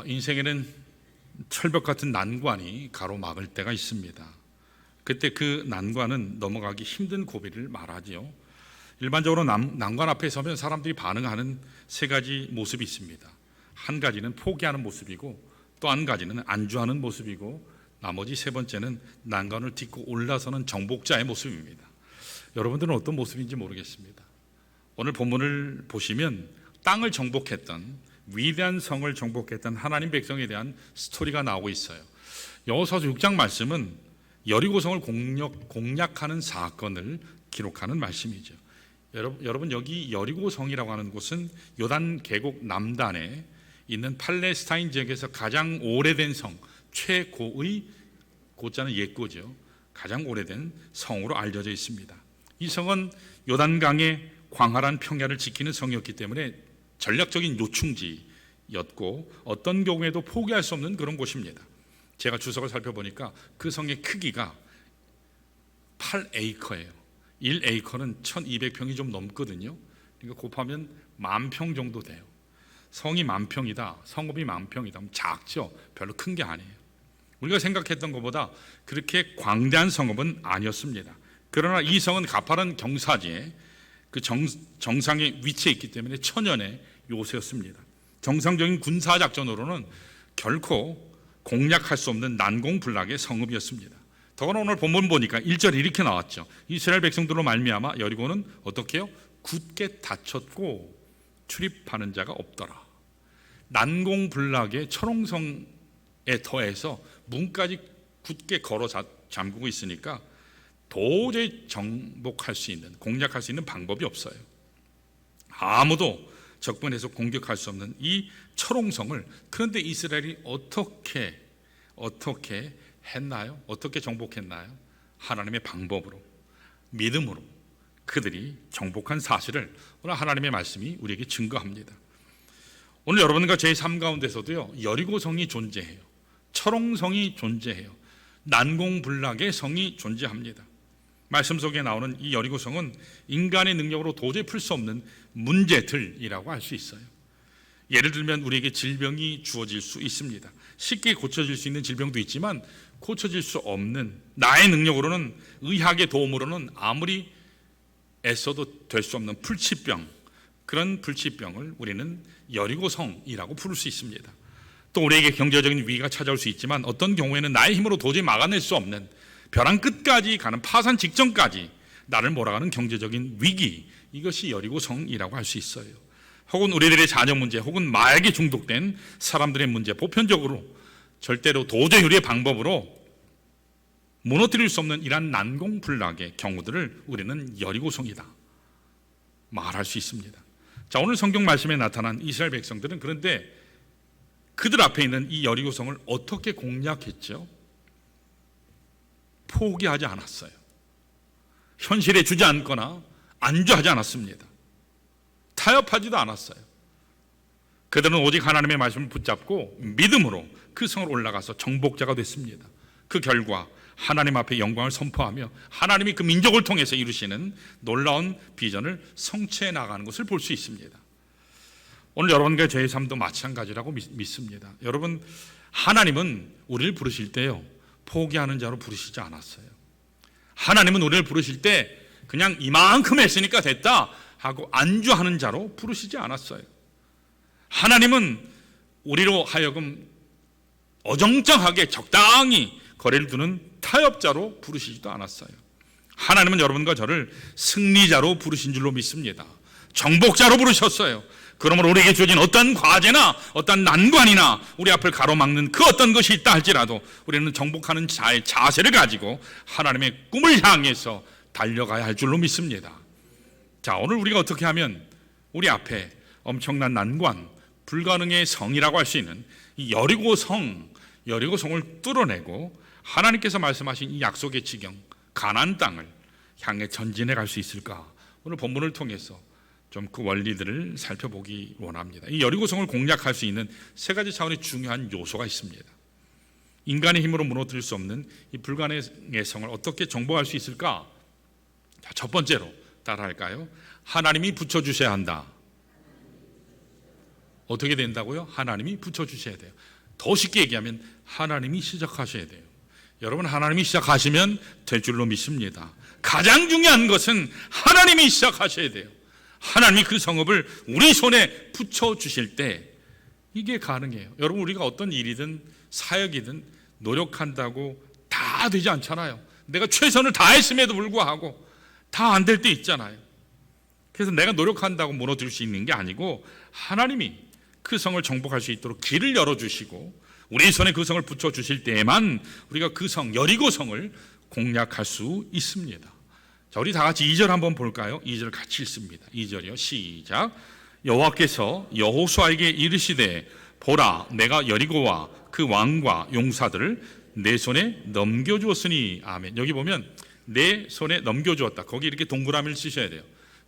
인생에는 철벽 같은 난관이 가로막을 때가 있습니다. 그때 그 난관은 넘어가기 힘든 고비를 말하지요. 일반적으로 난관 앞에 서면 사람들이 반응하는 세 가지 모습이 있습니다. 한 가지는 포기하는 모습이고, 또 한 가지는 안주하는 모습이고, 나머지 세 번째는 난관을 딛고 올라서는 정복자의 모습입니다. 여러분들은 어떤 모습인지 모르겠습니다. 오늘 본문을 보시면 땅을 정복했던, 위대한 성을 정복했던 하나님 백성에 대한 스토리가 나오고 있어요. 여호수아서 6장 말씀은 여리고성을 공략하는 사건을 기록하는 말씀이죠. 여러분, 여기 여리고성이라고 하는 곳은 요단 계곡 남단에 있는 팔레스타인 지역에서 가장 오래된 성, 최고의, 고자는 옛고죠, 가장 오래된 성으로 알려져 있습니다. 이 성은 요단강의 광활한 평야를 지키는 성이었기 때문에 전략적인 요충지였고, 어떤 경우에도 포기할 수 없는 그런 곳입니다. 제가 주석을 살펴보니까 그 성의 크기가 8에이커예요. 1에이커는 1200평이 좀 넘거든요. 그러니까 곱하면 10,000평 정도 돼요. 성이 10,000평이다, 성읍이 10,000평이다, 작죠? 별로 큰 게 아니에요. 우리가 생각했던 것보다 그렇게 광대한 성읍은 아니었습니다. 그러나 이 성은 가파른 경사지에 그 정상에 위치해 있기 때문에 천연의 요새였습니다. 정상적인 군사작전으로는 결코 공략할 수 없는 난공불락의 성읍이었습니다. 더구나 오늘 본문 보니까 1절에 이렇게 나왔죠. 이스라엘 백성들로 말미암아 여리고는 어떻게 해요? 굳게 닫혔고 출입하는 자가 없더라. 난공불락의 철옹성에 더해서 문까지 굳게 걸어 잠그고 있으니까 도저히 정복할 수 있는, 공략할 수 있는 방법이 없어요. 아무도 접근해서 공격할 수 없는 이 철옹성을, 그런데 이스라엘이 어떻게 했나요? 어떻게 정복했나요? 하나님의 방법으로, 믿음으로 그들이 정복한 사실을 오늘 하나님의 말씀이 우리에게 증거합니다. 오늘 여러분과 제 삶 가운데서도요, 여리고성이 존재해요. 철옹성이 존재해요. 난공불락의 성이 존재합니다. 말씀 속에 나오는 이 여리고성은 인간의 능력으로 도저히 풀 수 없는 문제들이라고 할 수 있어요. 예를 들면 우리에게 질병이 주어질 수 있습니다. 쉽게 고쳐질 수 있는 질병도 있지만 고쳐질 수 없는, 나의 능력으로는, 의학의 도움으로는 아무리 애써도 될 수 없는 불치병, 그런 불치병을 우리는 여리고성이라고 부를 수 있습니다. 또 우리에게 경제적인 위기가 찾아올 수 있지만 어떤 경우에는 나의 힘으로 도저히 막아낼 수 없는, 벼랑 끝까지 가는, 파산 직전까지 나를 몰아가는 경제적인 위기, 이것이 여리고성이라고 할 수 있어요. 혹은 우리들의 자녀 문제, 혹은 마약에 중독된 사람들의 문제, 보편적으로 절대로 도저히 우리의 방법으로 무너뜨릴 수 없는 이러한 난공불락의 경우들을 우리는 여리고성이다 말할 수 있습니다. 자, 오늘 성경 말씀에 나타난 이스라엘 백성들은 그런데 그들 앞에 있는 이 여리고성을 어떻게 공략했죠? 포기하지 않았어요. 현실에 주저앉거나 안주하지 않았습니다. 타협하지도 않았어요. 그들은 오직 하나님의 말씀을 붙잡고 믿음으로 그 성을 올라가서 정복자가 됐습니다. 그 결과 하나님 앞에 영광을 선포하며 하나님이 그 민족을 통해서 이루시는 놀라운 비전을 성취해 나가는 것을 볼 수 있습니다. 오늘 여러분과 저의 삶도 마찬가지라고 믿습니다. 여러분, 하나님은 우리를 부르실 때요, 포기하는 자로 부르시지 않았어요. 하나님은 우리를 부르실 때 그냥 이만큼 했으니까 됐다 하고 안주하는 자로 부르시지 않았어요. 하나님은 우리로 하여금 어정쩡하게 적당히 거리를 두는 타협자로 부르시지도 않았어요. 하나님은 여러분과 저를 승리자로 부르신 줄로 믿습니다. 정복자로 부르셨어요. 그러므로 우리에게 주어진 어떤 과제나 어떤 난관이나 우리 앞을 가로막는 그 어떤 것이 있다 할지라도 우리는 정복하는 자의 자세를 가지고 하나님의 꿈을 향해서 달려가야 할 줄로 믿습니다. 자, 오늘 우리가 어떻게 하면 우리 앞에 엄청난 난관, 불가능의 성이라고 할 수 있는 이 여리고성을 뚫어내고 하나님께서 말씀하신 이 약속의 지경, 가나안 땅을 향해 전진해 갈 수 있을까? 오늘 본문을 통해서 좀 그 원리들을 살펴보기 원합니다. 이 여리고성을 공략할 수 있는 세 가지 차원의 중요한 요소가 있습니다. 인간의 힘으로 무너뜨릴 수 없는 이 불가능의 성을 어떻게 정복할 수 있을까? 자, 첫 번째로 따라할까요? 하나님이 붙여주셔야 한다. 어떻게 된다고요? 하나님이 붙여주셔야 돼요. 더 쉽게 얘기하면 하나님이 시작하셔야 돼요. 여러분, 하나님이 시작하시면 될 줄로 믿습니다. 가장 중요한 것은 하나님이 시작하셔야 돼요. 하나님이 그 성읍을 우리 손에 붙여주실 때 이게 가능해요. 여러분, 우리가 어떤 일이든 사역이든 노력한다고 다 되지 않잖아요. 내가 최선을 다했음에도 불구하고 다 안 될 때 있잖아요. 그래서 내가 노력한다고 무너질 수 있는 게 아니고 하나님이 그 성을 정복할 수 있도록 길을 열어주시고 우리 손에 그 성을 붙여주실 때에만 우리가 그 성, 여리고 성을 공략할 수 있습니다. 자, 우리 다 같이 2절 한번 볼까요? 2절 같이 읽습니다. 2절이요. 시작. 여호와께서 여호수아에게 이르시되 보라, 내가 여리고와 그 왕과 용사들을 내 손에 넘겨주었으니. 아멘. 여기 보면 내 손에 넘겨주었다. 거기 이렇게 동그라미를 쓰셔야 돼요.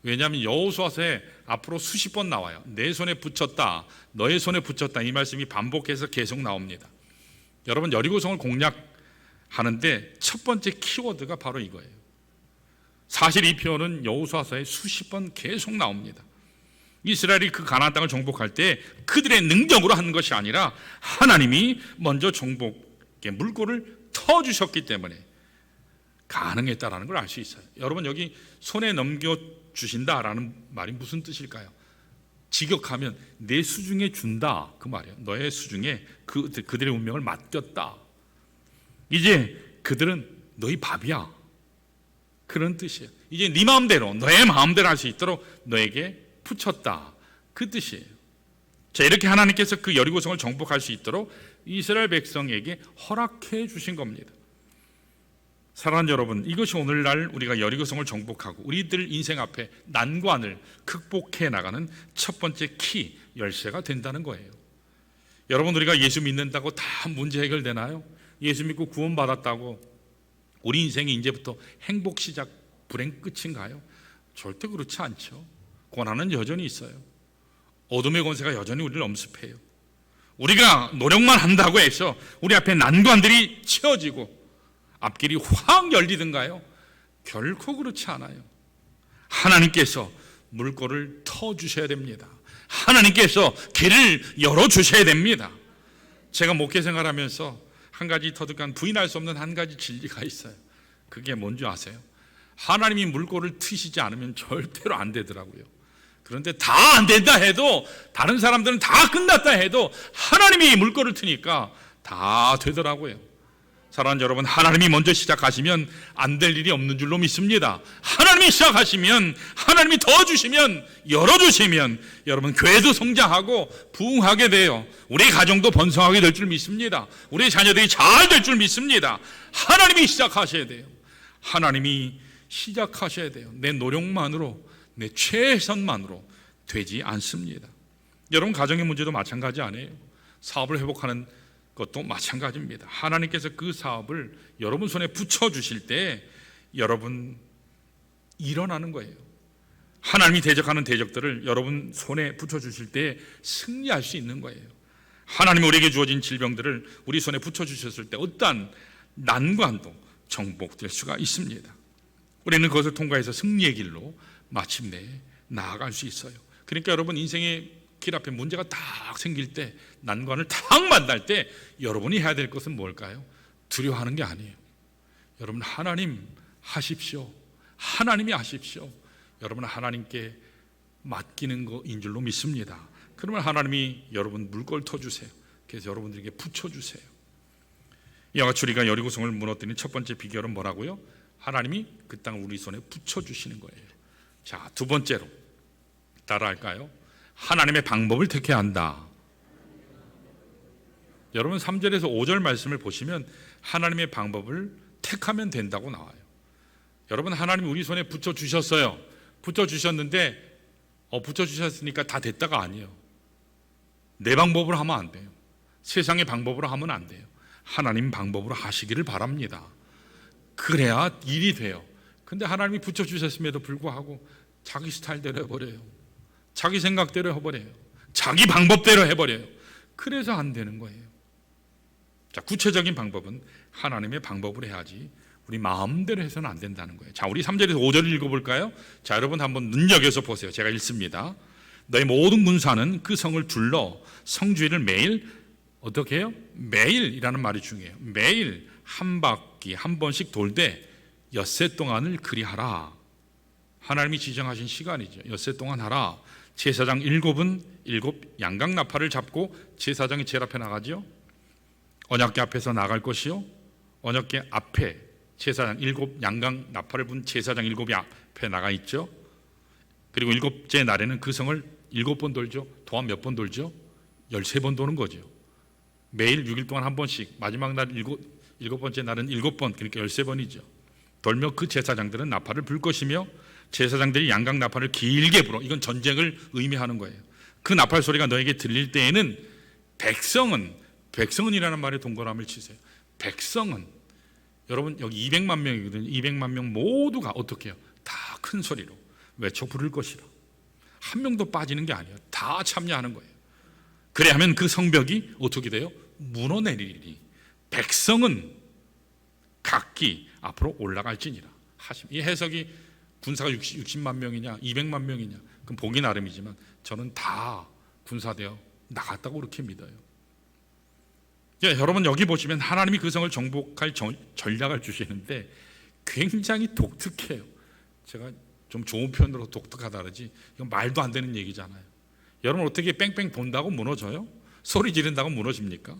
왜냐하면 여호수아서에 앞으로 수십 번 나와요. 내 손에 붙였다, 너의 손에 붙였다, 이 말씀이 반복해서 계속 나옵니다. 여러분, 여리고성을 공략하는데 첫 번째 키워드가 바로 이거예요. 사실 이 표현은 여호수아서에 수십 번 계속 나옵니다. 이스라엘이 그 가나안 땅을 정복할 때 그들의 능력으로 한 것이 아니라 하나님이 먼저 정복의 물꼬를 터주셨기 때문에 가능했다라는 걸 알 수 있어요. 여러분, 여기 손에 넘겨주신다라는 말이 무슨 뜻일까요? 직역하면 내 수중에 준다, 그 말이에요. 너의 수중에 그들의 운명을 맡겼다. 이제 그들은 너희 밥이야, 그런 뜻이에요. 이제 네 마음대로, 너의 마음대로 할 수 있도록 너에게 붙였다, 그 뜻이에요. 자, 이렇게 하나님께서 그 여리고성을 정복할 수 있도록 이스라엘 백성에게 허락해 주신 겁니다. 사랑하는 여러분, 이것이 오늘날 우리가 여리고성을 정복하고 우리들 인생 앞에 난관을 극복해 나가는 첫 번째 키, 열쇠가 된다는 거예요. 여러분, 우리가 예수 믿는다고 다 문제 해결되나요? 예수 믿고 구원받았다고 우리 인생이 이제부터 행복 시작, 불행 끝인가요? 절대 그렇지 않죠. 고난은 여전히 있어요. 어둠의 권세가 여전히 우리를 엄습해요. 우리가 노력만 한다고 해서 우리 앞에 난관들이 채워지고 앞길이 확 열리든가요? 결코 그렇지 않아요. 하나님께서 물꼬를 터주셔야 됩니다. 하나님께서 길을 열어주셔야 됩니다. 제가 목회 생활하면서 한 가지 터득한, 부인할 수 없는 한 가지 진리가 있어요. 그게 뭔지 아세요? 하나님이 물꼬를 트시지 않으면 절대로 안 되더라고요. 그런데 다 안 된다 해도, 다른 사람들은 다 끝났다 해도 하나님이 물꼬를 트니까 다 되더라고요. 사랑하는 여러분, 하나님이 먼저 시작하시면 안 될 일이 없는 줄로 믿습니다. 하나님이 시작하시면, 하나님이 더 주시면, 열어주시면 여러분 교회도 성장하고 부흥하게 돼요. 우리 가정도 번성하게 될 줄 믿습니다. 우리 자녀들이 잘 될 줄 믿습니다. 하나님이 시작하셔야 돼요. 하나님이 시작하셔야 돼요. 내 노력만으로, 내 최선만으로 되지 않습니다. 여러분, 가정의 문제도 마찬가지 아니에요. 사업을 회복하는 것도 마찬가지입니다. 하나님께서 그 사업을 여러분 손에 붙여주실 때 여러분 일어나는 거예요. 하나님이 대적하는 대적들을 여러분 손에 붙여주실 때 승리할 수 있는 거예요. 하나님이 우리에게 주어진 질병들을 우리 손에 붙여주셨을 때 어떠한 난관도 정복될 수가 있습니다. 우리는 그것을 통과해서 승리의 길로 마침내 나아갈 수 있어요. 그러니까 여러분, 인생의 길 앞에 문제가 딱 생길 때, 난관을 딱 만날 때 여러분이 해야 될 것은 뭘까요? 두려워하는 게 아니에요. 여러분, 하나님 하십시오. 하나님이 하십시오. 여러분은 하나님께 맡기는 거인 줄로 믿습니다. 그러면 하나님이 여러분 물꼬를 터주세요. 그래서 여러분들에게 붙여주세요. 이와 같이 우리가 여리고성을 무너뜨리는 첫 번째 비결은 뭐라고요? 하나님이 그 땅을 우리 손에 붙여주시는 거예요. 자, 두 번째로 따라할까요? 하나님의 방법을 택해야 한다. 여러분, 3절에서 5절 말씀을 보시면 하나님의 방법을 택하면 된다고 나와요. 여러분, 하나님이 우리 손에 붙여주셨어요. 붙여주셨는데 붙여주셨으니까 다 됐다가 아니에요. 내 방법으로 하면 안 돼요. 세상의 방법으로 하면 안 돼요. 하나님 방법으로 하시기를 바랍니다. 그래야 일이 돼요. 근데 하나님이 붙여주셨음에도 불구하고 자기 스타일대로 해버려요. 자기 생각대로 해버려요. 자기 방법대로 해버려요. 그래서 안 되는 거예요. 자, 구체적인 방법은 하나님의 방법으로 해야지 우리 마음대로 해서는 안 된다는 거예요. 자, 우리 3절에서 5절을 읽어볼까요? 자, 여러분 한번 눈여겨서 보세요. 제가 읽습니다. 너희 모든 군사는 그 성을 둘러 성주위를 매일 어떻게 해요? 매일이라는 말이 중요해요. 매일 한 바퀴 한 번씩 돌되 엿새 동안을 그리하라. 하나님이 지정하신 시간이죠. 엿새 동안 하라. 제사장 7은 7 양각 나팔을 잡고 제사장이 제일 앞에 나가죠. 언약궤 앞에서 나갈 것이요, 언약궤 앞에 제사장 7 양각 나팔을 분 제사장 7이 앞에 나가 있죠. 그리고 7째 날에는 그 성을 7번 돌죠. 도합 몇 번 돌죠? 13번 도는 거죠. 매일 6일 동안 한 번씩, 마지막 날 7번째 날은 7번, 그러니까 13번이죠. 돌며 그 제사장들은 나팔을 불 것이며 제사장들이 양각 나팔을 길게 불어. 이건 전쟁을 의미하는 거예요. 그 나팔 소리가 너에게 들릴 때에는 백성은이라는 말에 동그라미를 치세요. 백성은, 여러분 여기 200만 명이거든요. 200만 명 모두가 어떻게 해요? 다 큰 소리로 외쳐 부를 것이라. 한 명도 빠지는 게 아니에요. 다 참여하는 거예요. 그래야 하면 그 성벽이 어떻게 돼요? 무너내리니 백성은 각기 앞으로 올라갈지니라 하심. 이 해석이 군사가 60만 명이냐 200만 명이냐 그럼 보기 나름이지만 저는 다 군사되어 나갔다고 그렇게 믿어요. 여러분 여기 보시면 하나님이 그 성을 정복할 전략을 주시는데 굉장히 독특해요. 제가 좀 좋은 표현으로 독특하다 그러지 이건 말도 안 되는 얘기잖아요. 여러분 어떻게 뺑뺑 본다고 무너져요? 소리 지른다고 무너집니까?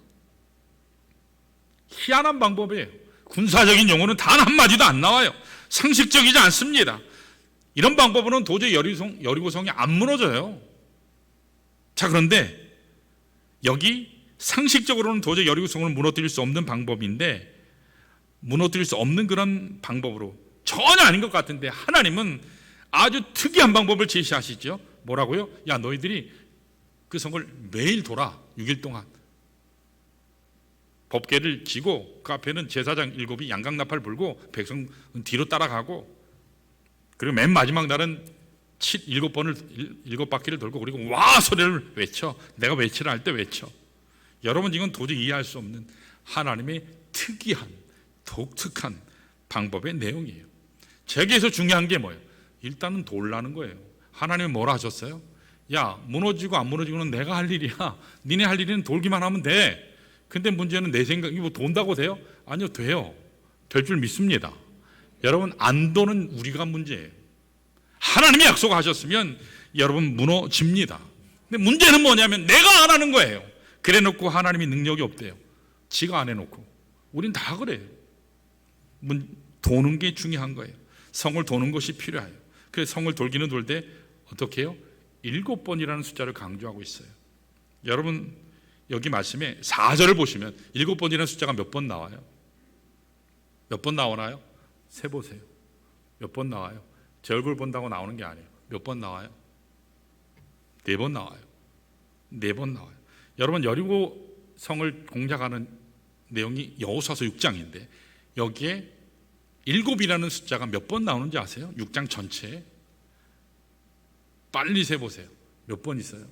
희한한 방법이에요. 군사적인 용어는 단 한마디도 안 나와요. 상식적이지 않습니다. 이런 방법으로는 도저히 여리고성이 안 무너져요. 자, 그런데 여기 상식적으로는 도저히 여리고성을 무너뜨릴 수 없는 방법인데 무너뜨릴 수 없는 그런 방법으로 전혀 아닌 것 같은데 하나님은 아주 특이한 방법을 제시하시죠. 뭐라고요? 야, 너희들이 그 성을 매일 돌아. 6일 동안 법궤를 지고 그 앞에는 제사장 7이 양각나팔 불고 백성은 뒤로 따라가고 그리고 맨 마지막 날은 7바퀴를 돌고 그리고 와 소리를 외쳐. 내가 외치라 할 때 외쳐. 여러분 이건 도저히 이해할 수 없는 하나님의 특이한 독특한 방법의 내용이에요. 제기에서 중요한 게 뭐예요? 일단은 돌라는 거예요. 하나님이 뭐라 하셨어요? 야, 무너지고 안 무너지고는 내가 할 일이야. 니네 할 일은 돌기만 하면 돼. 근데 문제는 내 생각, 이거 뭐 돈다고 돼요? 아니요, 돼요. 될 줄 믿습니다. 여러분, 안 도는 우리가 문제예요. 하나님이 약속하셨으면 여러분 무너집니다. 근데 문제는 뭐냐면 내가 안 하는 거예요. 그래 놓고 하나님이 능력이 없대요. 지가 안 해놓고. 우린 다 그래요. 도는 게 중요한 거예요. 성을 도는 것이 필요해요. 그래서 성을 돌기는 돌되 어떻게 해요? 7번이라는 숫자를 강조하고 있어요. 여러분 여기 말씀에 4절을 보시면 7번이라는 숫자가 몇 번 나와요? 몇 번 나오나요? 세보세요. 몇 번 나와요? 제 얼굴 본다고 나오는 게 아니에요. 몇 번 나와요? 4번 나와요. 4번 나와요. 여러분 여리고 성을 공략하는 내용이 여호수아서 6장인데 여기에 7이라는 숫자가 몇 번 나오는지 아세요? 6장 전체에. 빨리 세보세요. 몇 번 있어요?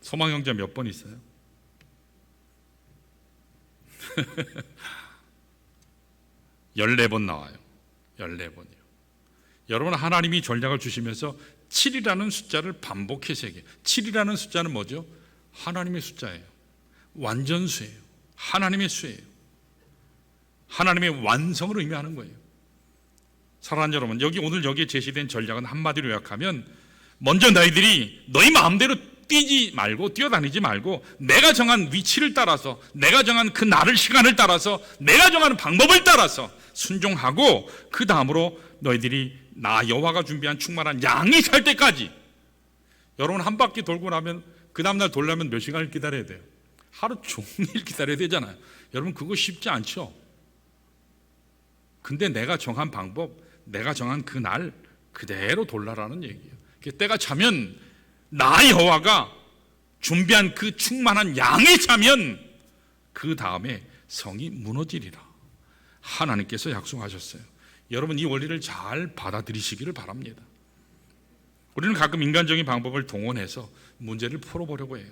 소망형제 몇 번 있어요? 14번 나와요. 14번이요. 여러분 하나님이 전략을 주시면서 7이라는 숫자를 반복해서 얘기해요. 7이라는 숫자는 뭐죠? 하나님의 숫자예요. 완전수예요. 하나님의 수예요. 하나님의 완성을 의미하는 거예요. 사랑하는 여러분, 오늘 여기에 제시된 전략은 한마디로 요약하면 먼저 너희 마음대로 뛰지 말고 뛰어다니지 말고 내가 정한 위치를 따라서 내가 정한 그 날을 시간을 따라서 내가 정하는 방법을 따라서 순종하고 그 다음으로 너희들이 나 여호와가 준비한 충만한 양이 살 때까지. 여러분 한 바퀴 돌고 나면 그 다음날 돌려면 몇 시간을 기다려야 돼요? 하루 종일 기다려야 되잖아요. 여러분 그거 쉽지 않죠? 근데 내가 정한 방법, 내가 정한 그 날 그대로 돌라라는 얘기예요. 때가 차면 나 여호와가 준비한 그 충만한 양이 차면 그 다음에 성이 무너지리라. 하나님께서 약속하셨어요. 여러분 이 원리를 잘 받아들이시기를 바랍니다. 우리는 가끔 인간적인 방법을 동원해서 문제를 풀어보려고 해요.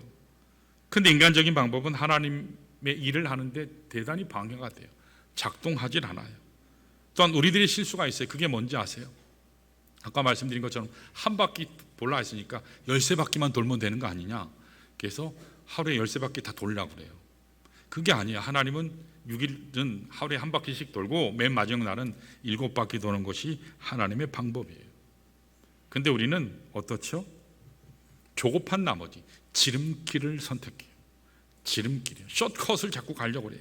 근데 인간적인 방법은 하나님의 일을 하는데 대단히 방해가 돼요. 작동하질 않아요. 또한 우리들의 실수가 있어요. 그게 뭔지 아세요? 아까 말씀드린 것처럼 한 바퀴 돌라 했으니까 13바퀴만 돌면 되는 거 아니냐. 그래서 하루에 13바퀴 다 돌라고 그래요. 그게 아니에요. 하나님은 6일은 하루에 한 바퀴씩 돌고 맨 마지막 날은 7바퀴 도는 것이 하나님의 방법이에요. 근데 우리는 어떻죠? 조급한 나머지 지름길을 선택해요. 지름길이요. 숏컷을 자꾸 가려고 해요.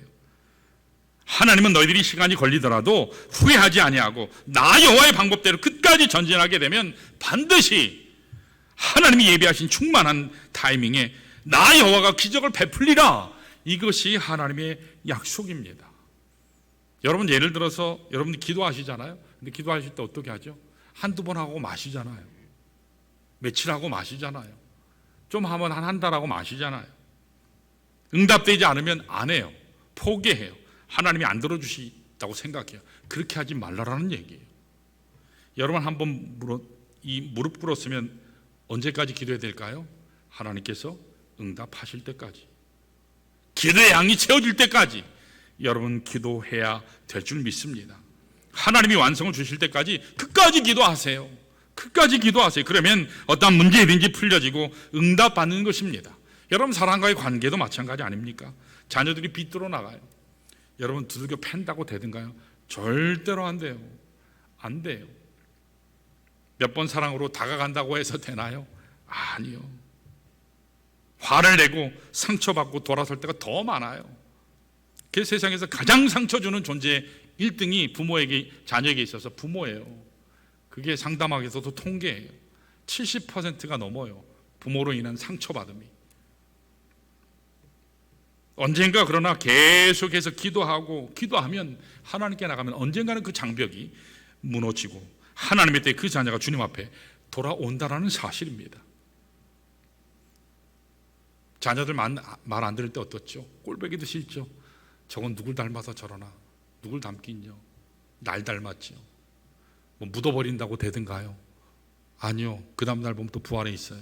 하나님은 너희들이 시간이 걸리더라도 후회하지 아니하고 나 여호와의 방법대로 끝까지 전진하게 되면 반드시 하나님이 예비하신 충만한 타이밍에 나 여호와가 기적을 베풀리라. 이것이 하나님의 약속입니다. 여러분 예를 들어서 여러분들 기도하시잖아요. 근데 기도하실 때 어떻게 하죠? 한두 번 하고 마시잖아요. 며칠 하고 마시잖아요. 좀 하면 한 달 하고 마시잖아요. 응답되지 않으면 안 해요. 포기해요. 하나님이 안 들어주시다고 생각해요. 그렇게 하지 말라라는 얘기예요. 여러분 한번 무릎 꿇었으면 언제까지 기도해야 될까요? 하나님께서 응답하실 때까지, 기도의 양이 채워질 때까지 여러분 기도해야 될 줄 믿습니다. 하나님이 완성을 주실 때까지 끝까지 기도하세요. 끝까지 기도하세요. 그러면 어떤 문제든지 풀려지고 응답받는 것입니다. 여러분 사람과의 관계도 마찬가지 아닙니까? 자녀들이 비뚤어 나가요. 여러분 두들겨 팬다고 되든가요? 절대로 안 돼요. 안 돼요. 몇 번 사랑으로 다가간다고 해서 되나요? 아니요. 화를 내고 상처받고 돌아설 때가 더 많아요. 그 세상에서 가장 상처 주는 존재 1등이 부모에게, 자녀에게 있어서 부모예요. 그게 상담학에서도 통계예요. 70%가 넘어요. 부모로 인한 상처받음이. 언젠가 그러나 계속해서 기도하면 하나님께 나가면 언젠가는 그 장벽이 무너지고 하나님의 때 그 자녀가 주님 앞에 돌아온다라는 사실입니다. 자녀들 말 안 들을 때 어떻죠? 꼴보기도 싫죠? 저건 누굴 닮아서 저러나? 누굴 닮긴요? 날 닮았지요. 뭐 묻어버린다고 되든가요? 아니요. 그 다음날 보면 또 부활해 있어요.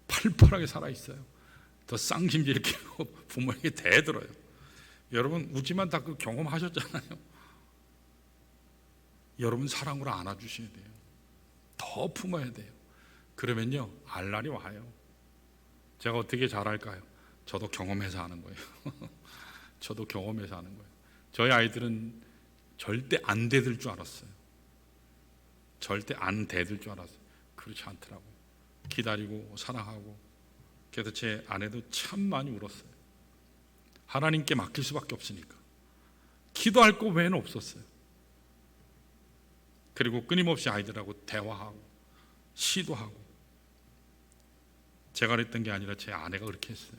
팔팔하게 살아있어요. 더 쌍심지를 끼고 부모에게 대들어요. 여러분 우지만 다 그 경험하셨잖아요. 여러분 사랑으로 안아주셔야 돼요. 더 품어야 돼요. 그러면요 알 날이 와요. 제가 어떻게 잘할까요? 저도 경험해서 하는 거예요. 저도 경험해서 하는 거예요. 저희 아이들은 절대 안 대들 줄 알았어요. 절대 안 대들 줄 알았어요. 그렇지 않더라고요. 기다리고 사랑하고. 그래서 제 아내도 참 많이 울었어요. 하나님께 맡길 수밖에 없으니까. 기도할 거 외에는 없었어요. 그리고 끊임없이 아이들하고 대화하고 시도하고. 제가 그랬던 게 아니라 제 아내가 그렇게 했어요.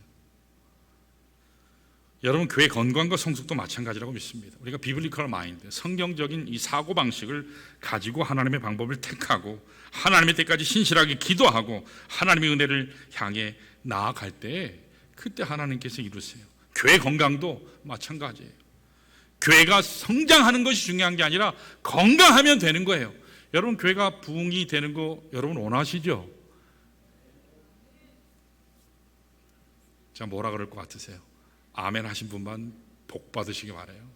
여러분 교회 건강과 성숙도 마찬가지라고 믿습니다. 우리가 비블리컬 마인드, 성경적인 이 사고방식을 가지고 하나님의 방법을 택하고 하나님의 때까지 신실하게 기도하고 하나님의 은혜를 향해 나아갈 때 그때 하나님께서 이루세요. 교회 건강도 마찬가지예요. 교회가 성장하는 것이 중요한 게 아니라 건강하면 되는 거예요. 여러분 교회가 부흥이 되는 거 여러분 원하시죠? 자, 뭐라 그럴 것 같으세요? 아멘 하신 분만 복 받으시기 바라요.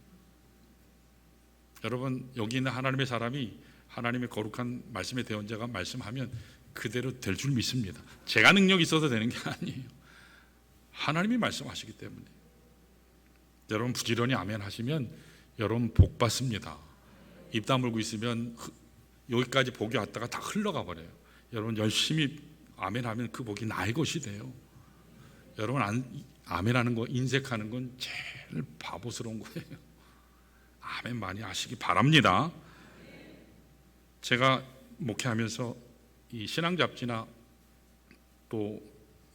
여러분 여기 있는 하나님의 사람이 하나님의 거룩한 말씀의 대언자가 말씀하면 그대로 될 줄 믿습니다. 제가 능력이 있어서 되는 게 아니에요. 하나님이 말씀하시기 때문에. 여러분 부지런히 아멘 하시면 여러분 복 받습니다. 입 다물고 있으면 여기까지 복이 왔다가 다 흘러가 버려요. 여러분 열심히 아멘 하면 그 복이 나의 것이 돼요. 여러분 아멘하는 거, 인색하는 건 제일 바보스러운 거예요. 아멘 많이 하시기 바랍니다. 제가 목회하면서 이 신앙 잡지나 또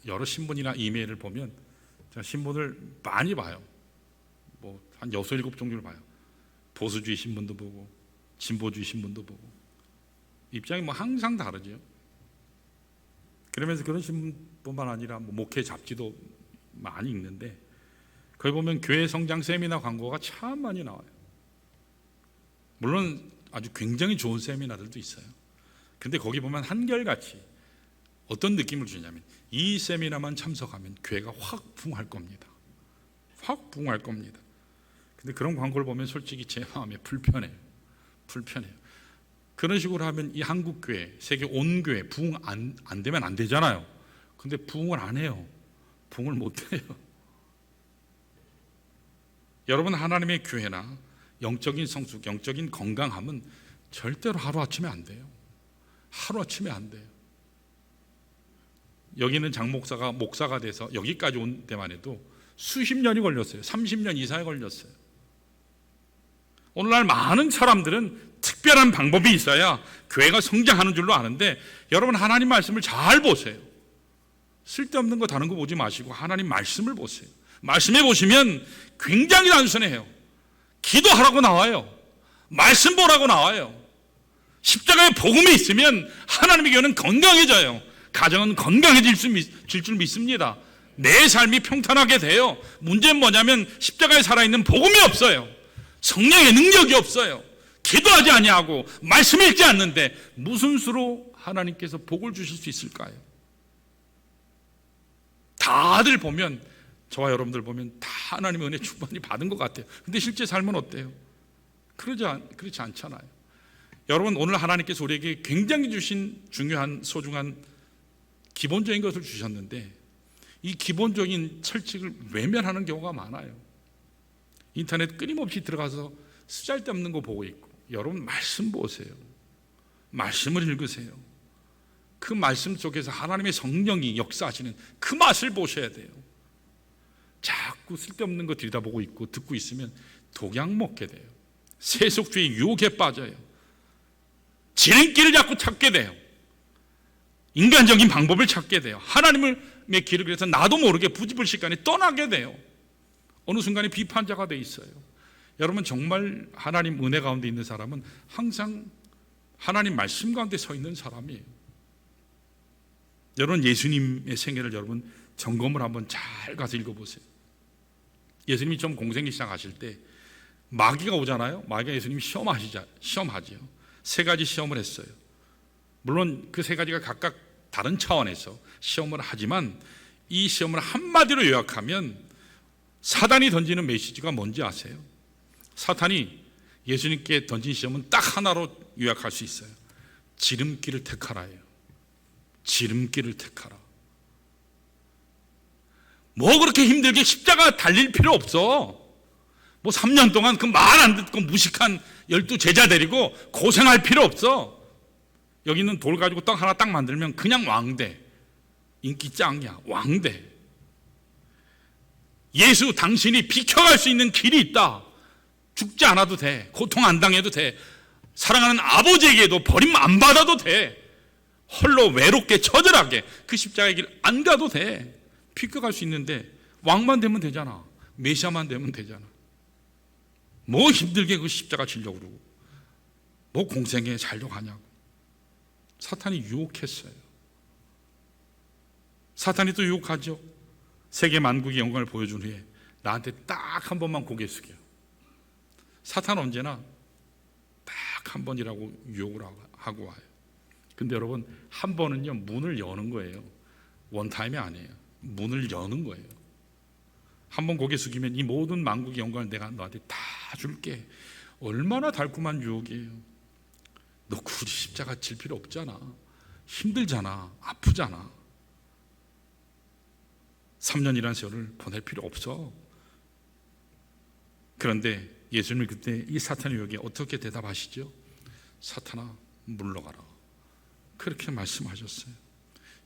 여러 신문이나 이메일을 보면 제가 신문을 많이 봐요. 뭐 한 6, 7 종류를 봐요. 보수주의 신문도 보고 진보주의 신문도 보고 입장이 뭐 항상 다르죠. 그러면서 그런 신문뿐만 아니라 뭐 목회 잡지도 많이 읽는데 거기 보면 교회 성장 세미나 광고가 참 많이 나와요. 물론 아주 굉장히 좋은 세미나들도 있어요. 근데 거기 보면 한결같이 어떤 느낌을 주냐면 이 세미나만 참석하면 교회가 확 부흥할 겁니다. 확 부흥할 겁니다. 근데 그런 광고를 보면 솔직히 제 마음에 불편해요. 그런 식으로 하면 이 한국 교회, 세계 온 교회 부흥 안 되면 안 되잖아요. 근데 부흥을 안 해요. 부흥을 못 해요. 여러분, 하나님의 교회나 영적인 성숙, 영적인 건강함은 절대로 하루아침에 안 돼요. 하루아침에 안 돼요. 여기 있는 장 목사가 목사가 돼서 여기까지 온 데만 해도 수십 년이 걸렸어요. 30년 이상이 걸렸어요. 오늘날 많은 사람들은 특별한 방법이 있어야 교회가 성장하는 줄로 아는데, 여러분 하나님 말씀을 잘 보세요. 쓸데없는 거 다른 거 보지 마시고 하나님 말씀을 보세요. 말씀에 보시면 굉장히 단순해요. 기도하라고 나와요. 말씀 보라고 나와요. 십자가의 복음이 있으면 하나님의 교회는 건강해져요. 가정은 건강해질 줄 믿습니다. 내 삶이 평탄하게 돼요. 문제는 뭐냐면 십자가에 살아있는 복음이 없어요. 성령의 능력이 없어요. 기도하지 아니하고 말씀 읽지 않는데 무슨 수로 하나님께서 복을 주실 수 있을까요? 다들 보면, 저와 여러분들 보면 다 하나님의 은혜 충만히 받은 것 같아요. 근데 실제 삶은 어때요? 그렇지 않잖아요. 여러분, 오늘 하나님께서 우리에게 굉장히 주신 중요한 소중한 기본적인 것을 주셨는데, 이 기본적인 철칙을 외면하는 경우가 많아요. 인터넷 끊임없이 들어가서 쓰잘데없는 거 보고 있고, 여러분 말씀 보세요. 말씀을 읽으세요. 그 말씀 속에서 하나님의 성령이 역사하시는 그 맛을 보셔야 돼요. 자꾸 쓸데없는 거 들여다보고 있고 듣고 있으면 독약 먹게 돼요. 세속주의 유혹에 빠져요. 지름길을 자꾸 찾게 돼요. 인간적인 방법을 찾게 돼요. 하나님의 길을 그래서 나도 모르게 부지불식간에 떠나게 돼요. 어느 순간에 비판자가 돼 있어요. 여러분, 정말 하나님 은혜 가운데 있는 사람은 항상 하나님 말씀 가운데 서 있는 사람이에요. 여러분, 예수님의 생애를 여러분 점검을 한번 잘 가서 읽어보세요. 예수님이 좀 공생기 시작하실 때 마귀가 오잖아요. 마귀가 예수님 시험하죠. 3가지 시험을 했어요. 물론 그 3가지가 각각 다른 차원에서 시험을 하지만, 이 시험을 한마디로 요약하면 사단이 던지는 메시지가 뭔지 아세요? 사탄이 예수님께 던진 시험은 딱 하나로 요약할 수 있어요. 지름길을 택하라예요. 지름길을 택하라. 뭐 그렇게 힘들게 십자가 달릴 필요 없어. 뭐 3년 동안 그 말 안 듣고 무식한 12 제자 데리고 고생할 필요 없어. 여기 있는 돌 가지고 떡 하나 딱 만들면 그냥 왕돼. 인기 짱이야. 왕돼. 예수, 당신이 비켜갈 수 있는 길이 있다. 죽지 않아도 돼. 고통 안 당해도 돼. 사랑하는 아버지에게도 버림 안 받아도 돼. 홀로 외롭게 처절하게 그 십자가의 길 안 가도 돼. 비켜갈 수 있는데 왕만 되면 되잖아. 메시아만 되면 되잖아. 뭐 힘들게 그 십자가 지려고 그러고 뭐 공생에 살려고 하냐고. 사탄이 유혹했어요. 사탄이 또 유혹하죠. 세계 만국의 영광을 보여준 후에 나한테 딱 한 번만 고개 숙여. 사탄은 언제나 딱 한 번이라고 유혹을 하고 와요. 근데 여러분, 한 번은요 문을 여는 거예요. 원타임이 아니에요. 문을 여는 거예요. 한 번 고개 숙이면 이 모든 만국의 영광을 내가 너한테 다 줄게. 얼마나 달콤한 유혹이에요. 너 굳이 십자가 질 필요 없잖아. 힘들잖아. 아프잖아. 3년이라는 세월을 보낼 필요 없어. 그런데 예수님은 그때 이 사탄의 유혹에 어떻게 대답하시죠? 사탄아, 물러가라. 그렇게 말씀하셨어요.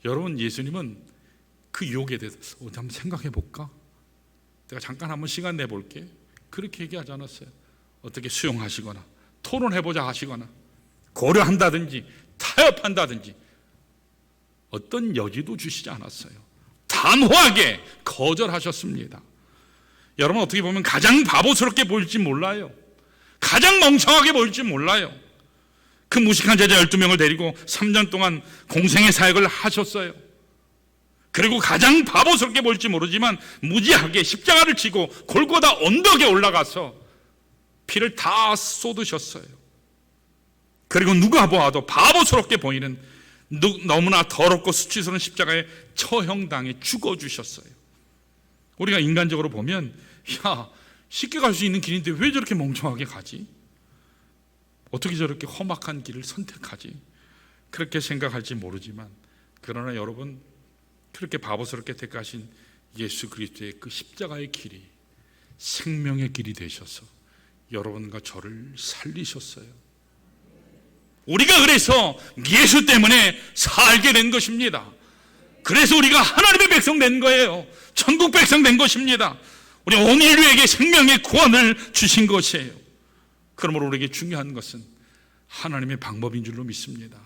여러분, 예수님은 그 유혹에 대해서 어디 한번 생각해 볼까? 내가 잠깐 한번 시간 내볼게. 그렇게 얘기하지 않았어요. 어떻게 수용하시거나 토론해보자 하시거나 고려한다든지 타협한다든지 어떤 여지도 주시지 않았어요. 단호하게 거절하셨습니다. 여러분, 어떻게 보면 가장 바보스럽게 보일지 몰라요. 가장 멍청하게 보일지 몰라요. 그 무식한 제자 12명을 데리고 3년 동안 공생의 사역을 하셨어요. 그리고 가장 바보스럽게 보일지 모르지만 무지하게 십자가를 지고 골고다 언덕에 올라가서 피를 다 쏟으셨어요. 그리고 누가 보아도 바보스럽게 보이는 너무나 더럽고 수치스러운 십자가에 처형당해 죽어주셨어요. 우리가 인간적으로 보면, 야, 쉽게 갈 수 있는 길인데 왜 저렇게 멍청하게 가지? 어떻게 저렇게 험악한 길을 선택하지? 그렇게 생각할지 모르지만, 그러나 여러분, 그렇게 바보스럽게 택하신 예수 그리스도의 그 십자가의 길이 생명의 길이 되셔서 여러분과 저를 살리셨어요. 우리가 그래서 예수 때문에 살게 된 것입니다. 그래서 우리가 하나님의 백성 된 거예요. 천국 백성 된 것입니다. 우리 온 인류에게 생명의 구원을 주신 것이에요. 그러므로 우리에게 중요한 것은 하나님의 방법인 줄로 믿습니다.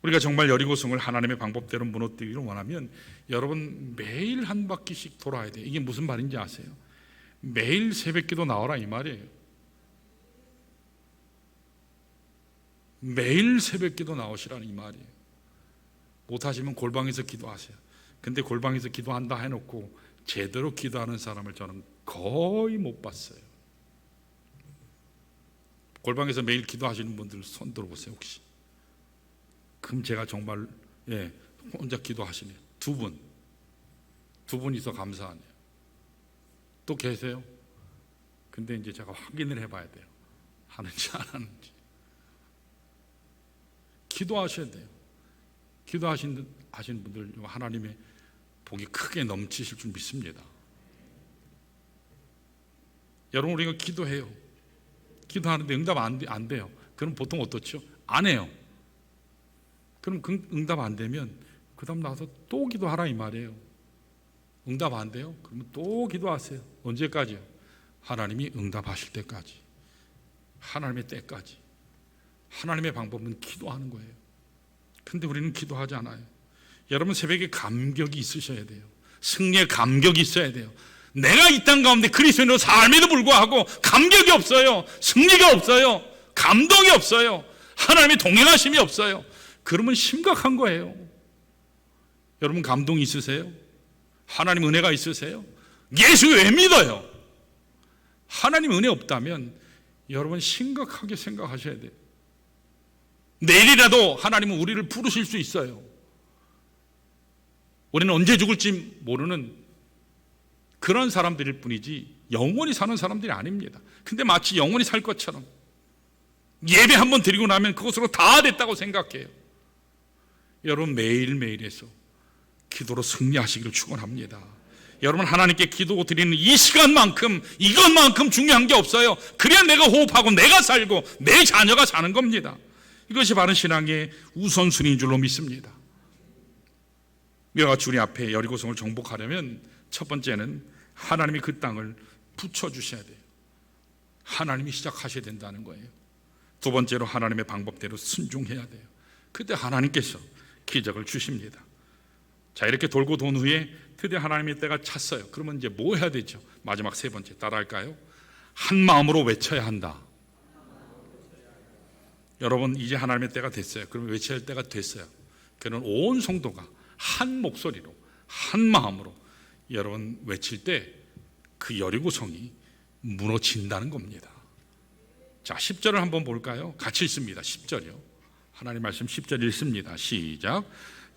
우리가 정말 여리고성을 하나님의 방법대로 무너뜨리기를 원하면 여러분 매일 한 바퀴씩 돌아야 돼요. 이게 무슨 말인지 아세요? 매일 새벽기도 나오라 이 말이에요. 매일 새벽기도 나오시라는 이 말이에요. 못하시면 골방에서 기도하세요. 근데 골방에서 기도한다 해놓고 제대로 기도하는 사람을 저는 거의 못 봤어요. 골방에서 매일 기도하시는 분들 손 들어보세요 혹시. 그럼 제가 정말 혼자 기도하시네요. 두 분이서 감사하네요. 또 계세요? 근데 이제 제가 확인을 해봐야 돼요. 하는지 안 하는지. 기도하셔야 돼요. 기도하시는 분들 하나님의 복이 크게 넘치실 줄 믿습니다. 여러분 우리가 기도해요. 기도하는데 응답 안 돼요. 그럼 보통 어떻죠? 안 해요. 그럼 응답 안 되면 그 다음 나와서 또 기도하라 이 말이에요. 응답 안 돼요? 그러면 또 기도하세요. 언제까지요? 하나님이 응답하실 때까지. 하나님의 때까지. 하나님의 방법은 기도하는 거예요. 근데 우리는 기도하지 않아요. 여러분 새벽에 감격이 있으셔야 돼요. 승리의 감격이 있어야 돼요. 내가 이 땅 가운데 그리스도인으로 삶에도 불구하고 감격이 없어요. 승리가 없어요. 감동이 없어요. 하나님의 동행하심이 없어요. 그러면 심각한 거예요. 여러분 감동이 있으세요? 하나님 은혜가 있으세요? 예수 왜 믿어요? 하나님 은혜 없다면 여러분 심각하게 생각하셔야 돼요. 내일이라도 하나님은 우리를 부르실 수 있어요. 우리는 언제 죽을지 모르는 그런 사람들일 뿐이지 영원히 사는 사람들이 아닙니다. 근데 마치 영원히 살 것처럼 예배 한번 드리고 나면 그것으로 다 됐다고 생각해요. 여러분 매일매일에서 기도로 승리하시기를 축원합니다. 여러분 하나님께 기도 드리는 이 시간만큼 이것만큼 중요한 게 없어요. 그래야 내가 호흡하고 내가 살고 내 자녀가 사는 겁니다. 이것이 바른 신앙의 우선순위인 줄로 믿습니다. 이와 같이 우리 앞에 여리고성을 정복하려면 첫 번째는 하나님이 그 땅을 붙여주셔야 돼요. 하나님이 시작하셔야 된다는 거예요. 두 번째로 하나님의 방법대로 순종해야 돼요. 그때 하나님께서 기적을 주십니다. 자, 이렇게 돌고 돈 후에 드디어 하나님의 때가 찼어요. 그러면 이제 뭐 해야 되죠? 마지막 세 번째 따라할까요? 한 마음으로 외쳐야 한다. 여러분 이제 하나님의 때가 됐어요. 그러면 외쳐야 할 때가 됐어요. 그는 온 성도가 한 목소리로 한 마음으로 여러분 외칠 때 그 여리고성이 무너진다는 겁니다. 자, 10절을 한번 볼까요? 같이 읽습니다. 10절이요. 하나님 말씀 10절 읽습니다. 시작.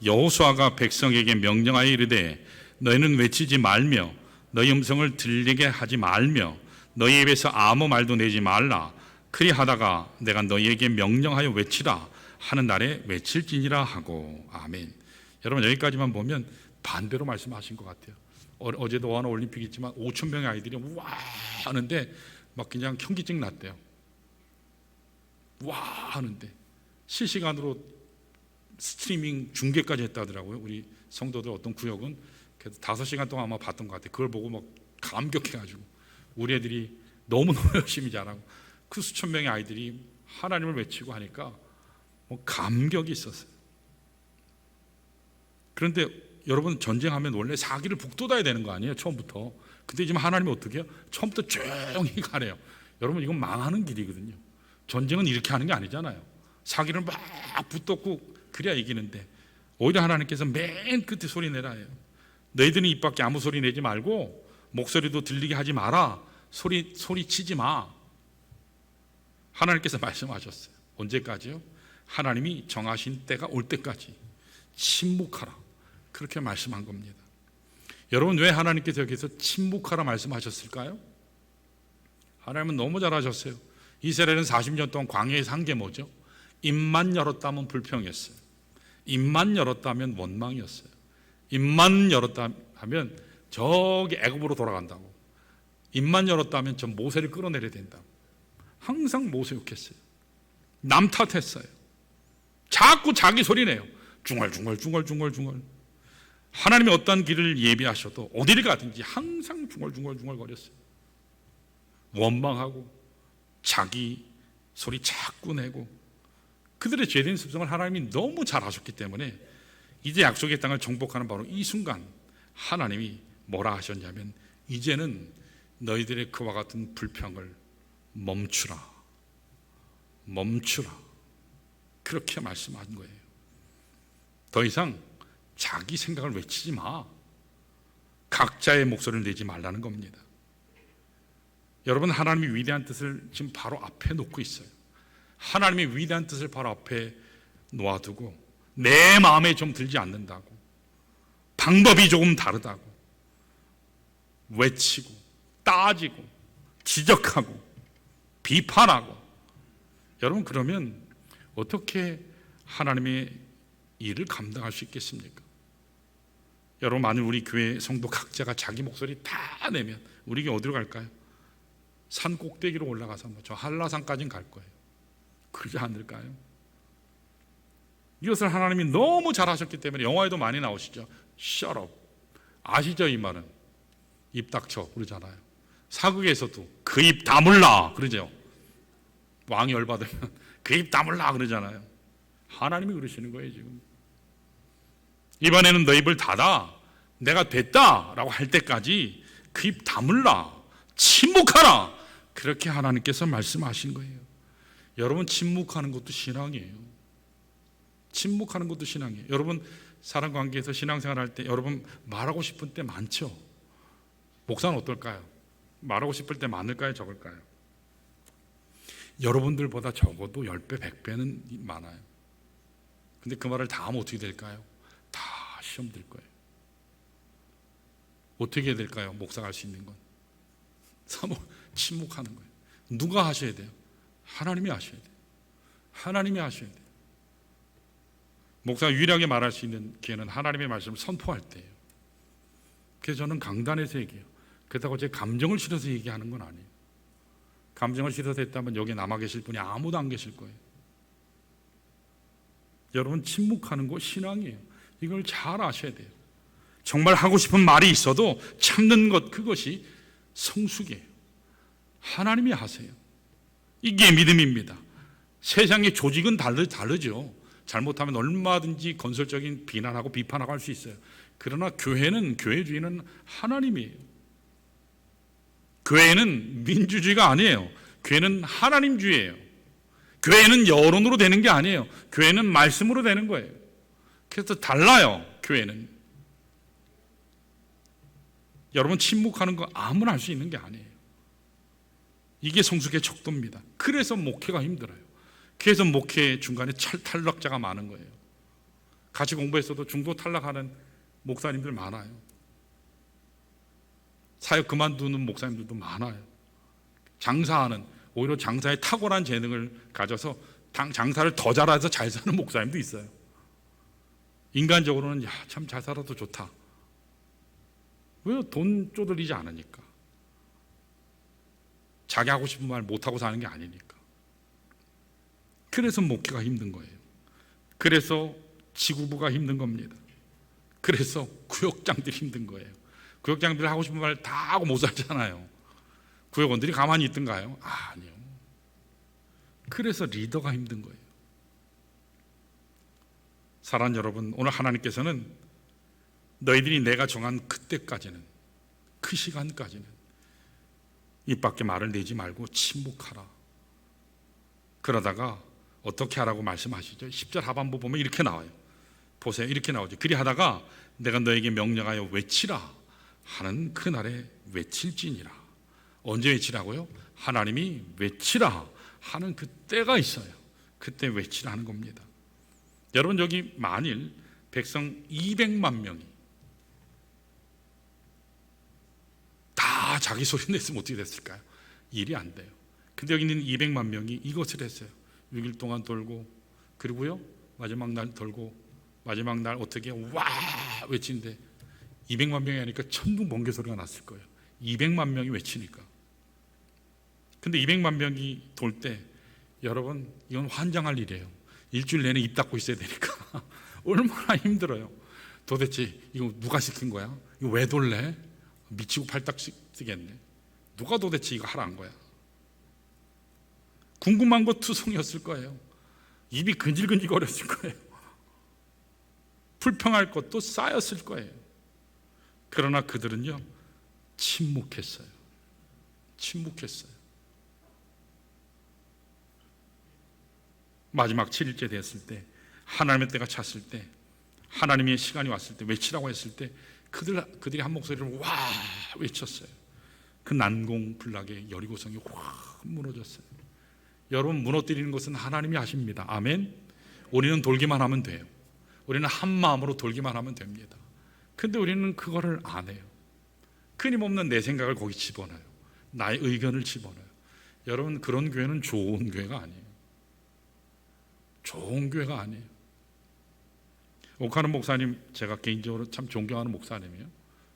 여호수아가 백성에게 명령하여 이르되 너희는 외치지 말며 너희 음성을 들리게 하지 말며 너희 입에서 아무 말도 내지 말라. 그리하다가 내가 너희에게 명령하여 외치라 하는 날에 외칠지니라 하고. 아멘. 여러분 여기까지만 보면 반대로 말씀하신 것 같아요. 어제도 어하나 올림픽 있지만 5천 명의 아이들이 와 하는데 막 그냥 현기증 났대요. 와 하는데 실시간으로 스트리밍 중계까지 했다더라고요. 우리 성도들 어떤 구역은 5시간 동안 아마 봤던 것 같아요. 그걸 보고 막 감격해가지고 우리 애들이 너무너무 열심히 잘하고 그 수천 명의 아이들이 하나님을 외치고 하니까 뭐 감격이 있었어요. 그런데 여러분 전쟁하면 원래 사기를 북돋아야 되는 거 아니에요? 처음부터. 근데 지금 하나님이 어떻게 해요? 처음부터 조용히 가래요. 여러분 이건 망하는 길이거든요. 전쟁은 이렇게 하는 게 아니잖아요. 사기를 막 붙잡고 그래야 이기는데 오히려 하나님께서 맨 끝에 소리 내라 해요. 너희들은 입 밖에 아무 소리 내지 말고 목소리도 들리게 하지 마라. 소리 치지 마. 하나님께서 말씀하셨어요. 언제까지요? 하나님이 정하신 때가 올 때까지 침묵하라. 그렇게 말씀한 겁니다. 여러분 왜 하나님께서 여기서 침묵하라 말씀하셨을까요? 하나님은 너무 잘하셨어요. 이스라엘은 40년 동안 광야에서 한 게 뭐죠? 입만 열었다면 불평했어요. 입만 열었다면 원망이었어요. 입만 열었다 하면 저기 애굽으로 돌아간다고. 입만 열었다면 저 모세를 끌어내려야 된다고. 항상 모세 욕했어요. 남 탓했어요. 자꾸 자기 소리내요. 중얼중얼. 하나님이 어떤 길을 예비하셔도 어디를 가든지 항상 중얼거렸어요. 원망하고 자기 소리 자꾸 내고. 그들의 죄된 습성을 하나님이 너무 잘 하셨기 때문에 이제 약속의 땅을 정복하는 바로 이 순간 하나님이 뭐라 하셨냐면, 이제는 너희들의 그와 같은 불평을 멈추라. 그렇게 말씀한 거예요. 더 이상 자기 생각을 외치지 마. 각자의 목소리를 내지 말라는 겁니다. 여러분, 하나님의 위대한 뜻을 지금 바로 앞에 놓고 있어요. 하나님의 위대한 뜻을 바로 앞에 놓아두고 내 마음에 좀 들지 않는다고, 방법이 조금 다르다고 외치고 따지고 지적하고 비판하고, 여러분, 그러면 어떻게 하나님의 일을 감당할 수 있겠습니까? 여러분, 만일 우리 교회 성도 각자가 자기 목소리 다 내면 우리 교회 어디로 갈까요? 산 꼭대기로 올라가서 저 한라산까지는 갈 거예요. 그러지 않을까요? 이것을 하나님이 너무 잘하셨기 때문에 영화에도 많이 나오시죠. Shut up. 아시죠? 이 말은 입 닥쳐 그러잖아요. 사극에서도 그 입 다물라 그러죠. 왕이 열받으면 그 입 다물라 그러잖아요. 하나님이 그러시는 거예요. 지금 이번에는 너 입을 닫아, 내가 됐다라고 할 때까지 그 입 다물라, 침묵하라, 그렇게 하나님께서 말씀하신 거예요. 여러분, 침묵하는 것도 신앙이에요. 침묵하는 것도 신앙이에요. 여러분, 사람 관계에서 신앙생활 할 때 여러분 말하고 싶은 때 많죠? 목사는 어떨까요? 말하고 싶을 때 많을까요? 적을까요? 여러분들보다 적어도 10배, 100배는 많아요. 근데 그 말을 다 하면 어떻게 될까요? 다 시험 들 거예요. 어떻게 해야 될까요? 목사가 할 수 있는 건 침묵하는 거예요. 누가 하셔야 돼요? 하나님이 하셔야 돼요. 하나님이 하셔야 돼요. 목사가 유일하게 말할 수 있는 기회는 하나님의 말씀을 선포할 때예요. 그래서 저는 강단에서 얘기해요. 그렇다고 제 감정을 실어서 얘기하는 건 아니에요. 감정을 실어서 했다면 여기 남아 계실 분이 아무도 안 계실 거예요. 여러분, 침묵하는 거 신앙이에요. 이걸 잘 아셔야 돼요. 정말 하고 싶은 말이 있어도 참는 것, 그것이 성숙이에요. 하나님이 하세요. 이게 믿음입니다. 세상의 조직은 다르죠. 잘못하면 얼마든지 건설적인 비난하고 비판하고 할 수 있어요. 그러나 교회는, 교회주의는 하나님이에요. 교회는 민주주의가 아니에요. 교회는 하나님주의예요. 교회는 여론으로 되는 게 아니에요. 교회는 말씀으로 되는 거예요. 그래서 달라요. 교회는. 여러분, 침묵하는 거 아무나 할 수 있는 게 아니에요. 이게 성숙의 척도입니다. 그래서 목회가 힘들어요. 그래서 목회 중간에 탈락자가 많은 거예요. 같이 공부했어도 중도 탈락하는 목사님들 많아요. 사역 그만두는 목사님들도 많아요. 장사하는, 오히려 장사에 탁월한 재능을 가져서 장사를 더 잘해서 잘 사는 목사님도 있어요. 인간적으로는 참 잘 살아도 좋다. 왜? 돈 쪼들리지 않으니까. 자기 하고 싶은 말 못하고 사는 게 아니니까. 그래서 목회가 힘든 거예요. 그래서 지구부가 힘든 겁니다. 그래서 구역장들이 힘든 거예요. 구역장들이 하고 싶은 말 다 하고 못 살잖아요. 구역원들이 가만히 있던가요? 아니요. 그래서 리더가 힘든 거예요. 사랑하는 여러분, 오늘 하나님께서는 너희들이 내가 정한 그때까지는, 그 시간까지는 입 밖에 말을 내지 말고 침묵하라. 그러다가 어떻게 하라고 말씀하시죠? 10절 하반부 보면 이렇게 나와요. 보세요. 이렇게 나오죠. 그리 하다가 내가 너에게 명령하여 외치라 하는 그날에 외칠지니라. 언제 외치라고요? 하나님이 외치라 하는 그 때가 있어요. 그때 외치라 하는 겁니다. 여러분, 여기 만일 백성 200만 명이 다 자기 소리 냈으면 어떻게 됐을까요? 일이 안 돼요. 근데 여기 있는 200만 명이 이것을 했어요. 6일 동안 돌고, 그리고요 마지막 날 돌고, 마지막 날 어떻게 와 외치는데 200만 명이 하니까 천둥 번개 소리가 났을 거예요. 200만 명이 외치니까. 근데 200만 명이 돌 때 여러분 이건 환장할 일이에요. 일주일 내내 입 닫고 있어야 되니까 얼마나 힘들어요. 도대체 이거 누가 시킨 거야? 이거 왜 돌래? 미치고 팔딱 쓰겠네. 누가 도대체 이거 하라는 거야? 궁금한 거 투성이었을 거예요. 입이 근질근질 거렸을 거예요. 불평할 것도 쌓였을 거예요. 그러나 그들은요 침묵했어요. 침묵했어요. 마지막 7일째 됐을 때, 하나님의 때가 찼을 때, 하나님의 시간이 왔을 때, 외치라고 했을 때 그들이 한 목소리로 와 외쳤어요. 그 난공불락의 여리고성이 확 무너졌어요. 여러분, 무너뜨리는 것은 하나님이 하십니다. 아멘. 우리는 돌기만 하면 돼요. 우리는 한 마음으로 돌기만 하면 됩니다. 근데 우리는 그거를 안 해요. 끊임없는 내 생각을 거기 집어넣어요. 나의 의견을 집어넣어요. 여러분, 그런 교회는 좋은 교회가 아니에요. 좋은 교회가 아니에요. 오카는 목사님, 제가 개인적으로 참 존경하는 목사님이에요.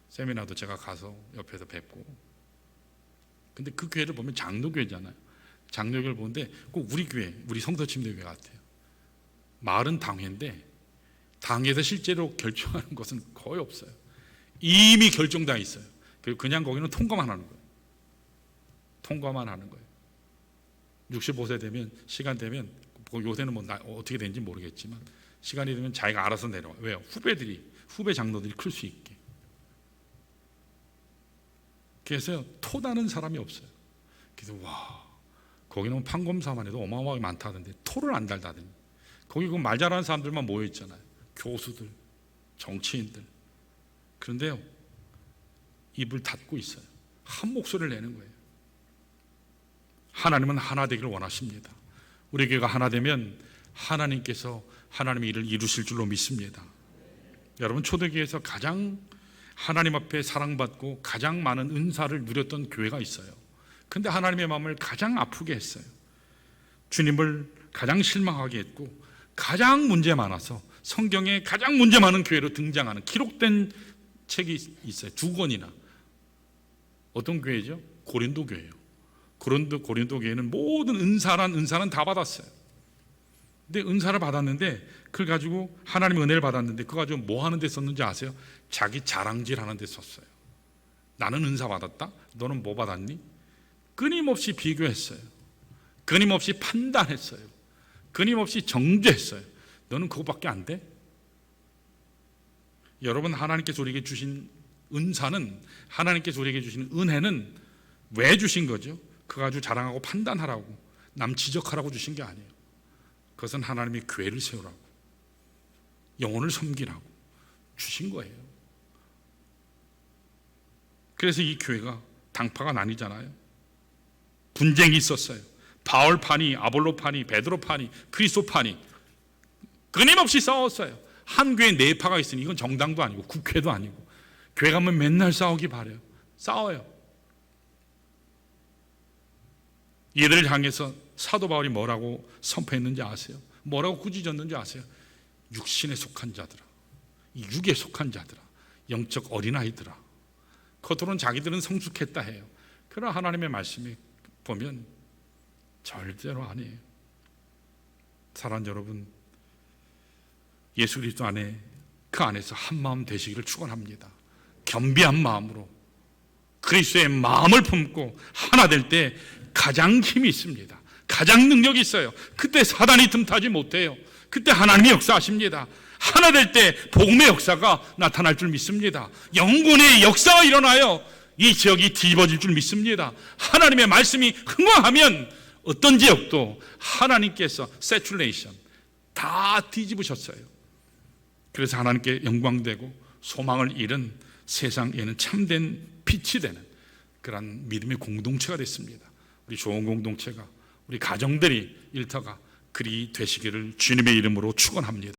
세미나도 제가 가서 옆에서 뵙고. 근데 그 교회를 보면 장로교회잖아요. 장로교회를 보는데 꼭 우리 교회, 우리 성서침례교회 같아요. 말은 당회인데 당회에서 실제로 결정하는 것은 거의 없어요. 이미 결정돼 있어요. 그냥 거기는 통과만 하는 거예요. 통과만 하는 거예요. 65세 되면, 시간 되면, 요새는 뭐 어떻게 되는지 모르겠지만 시간이 되면 자기가 알아서 내려와요. 왜요? 후배 장로들이 클 수 있게. 그래서 토다는 사람이 없어요. 그래서 와, 거기는 판검사만 해도 어마어마하게 많다던데 토를 안 달다더니, 거기 그 말 잘하는 사람들만 모여 있잖아요. 교수들, 정치인들. 그런데요 입을 닫고 있어요. 한 목소리를 내는 거예요. 하나님은 하나 되기를 원하십니다. 우리 교회가 하나 되면 하나님께서 하나님의 일을 이루실 줄로 믿습니다. 여러분, 초대교회에서 가장 하나님 앞에 사랑받고 가장 많은 은사를 누렸던 교회가 있어요. 근데 하나님의 마음을 가장 아프게 했어요. 주님을 가장 실망하게 했고 가장 문제 많아서 성경에 가장 문제 많은 교회로 등장하는 기록된 책이 있어요. 2권이나. 어떤 교회죠? 고린도 교회예요. 고린도 교회는 모든 은사는 다 받았어요. 근데 은사를 받았는데 그걸 가지고 하나님의 은혜를 받았는데 그거 가지고 뭐 하는 데 썼는지 아세요? 자기 자랑질 하는 데 썼어요. 나는 은사 받았다? 너는 뭐 받았니? 끊임없이 비교했어요. 끊임없이 판단했어요. 끊임없이 정죄했어요. 너는 그거밖에 안 돼? 여러분, 하나님께서 우리에게 주신 은사는, 하나님께서 우리에게 주신 은혜는 왜 주신 거죠? 그거 가지고 자랑하고 판단하라고, 남 지적하라고 주신 게 아니에요. 그것은 하나님의 교회를 세우라고, 영혼을 섬기라고 주신 거예요. 그래서 이 교회가 당파가 나뉘잖아요. 분쟁이 있었어요. 바울파니, 아볼로파니, 베드로파니, 그리스도파니 끊임없이 싸웠어요. 한 교회에 4파가 있으니 이건 정당도 아니고 국회도 아니고 교회 가면 맨날 싸우기 바래요. 싸워요. 이들을 향해서 사도 바울이 뭐라고 선포했는지 아세요? 뭐라고 꾸짖었는지 아세요? 육신에 속한 자들아, 이 육에 속한 자들아, 영적 어린아이들아. 겉으로는 자기들은 성숙했다 해요. 그러나 하나님의 말씀이 보면 절대로 아니에요. 사랑하는 여러분, 예수 그리스도 안에, 그 안에서 한 마음 되시기를 축원합니다. 겸비한 마음으로 그리스도의 마음을 품고 하나 될 때 가장 힘이 있습니다. 가장 능력이 있어요. 그때 사단이 틈타지 못해요. 그때 하나님이 역사하십니다. 하나 될 때 복음의 역사가 나타날 줄 믿습니다. 영혼의 역사가 일어나요. 이 지역이 뒤집어질 줄 믿습니다. 하나님의 말씀이 흥황하면 어떤 지역도 하나님께서 세츄레이션 다 뒤집으셨어요. 그래서 하나님께 영광되고 소망을 잃은 세상에는 참된 빛이 되는 그런 믿음의 공동체가 됐습니다. 우리 좋은 공동체가, 우리 가정들이, 일터가 그리 되시기를 주님의 이름으로 축원합니다.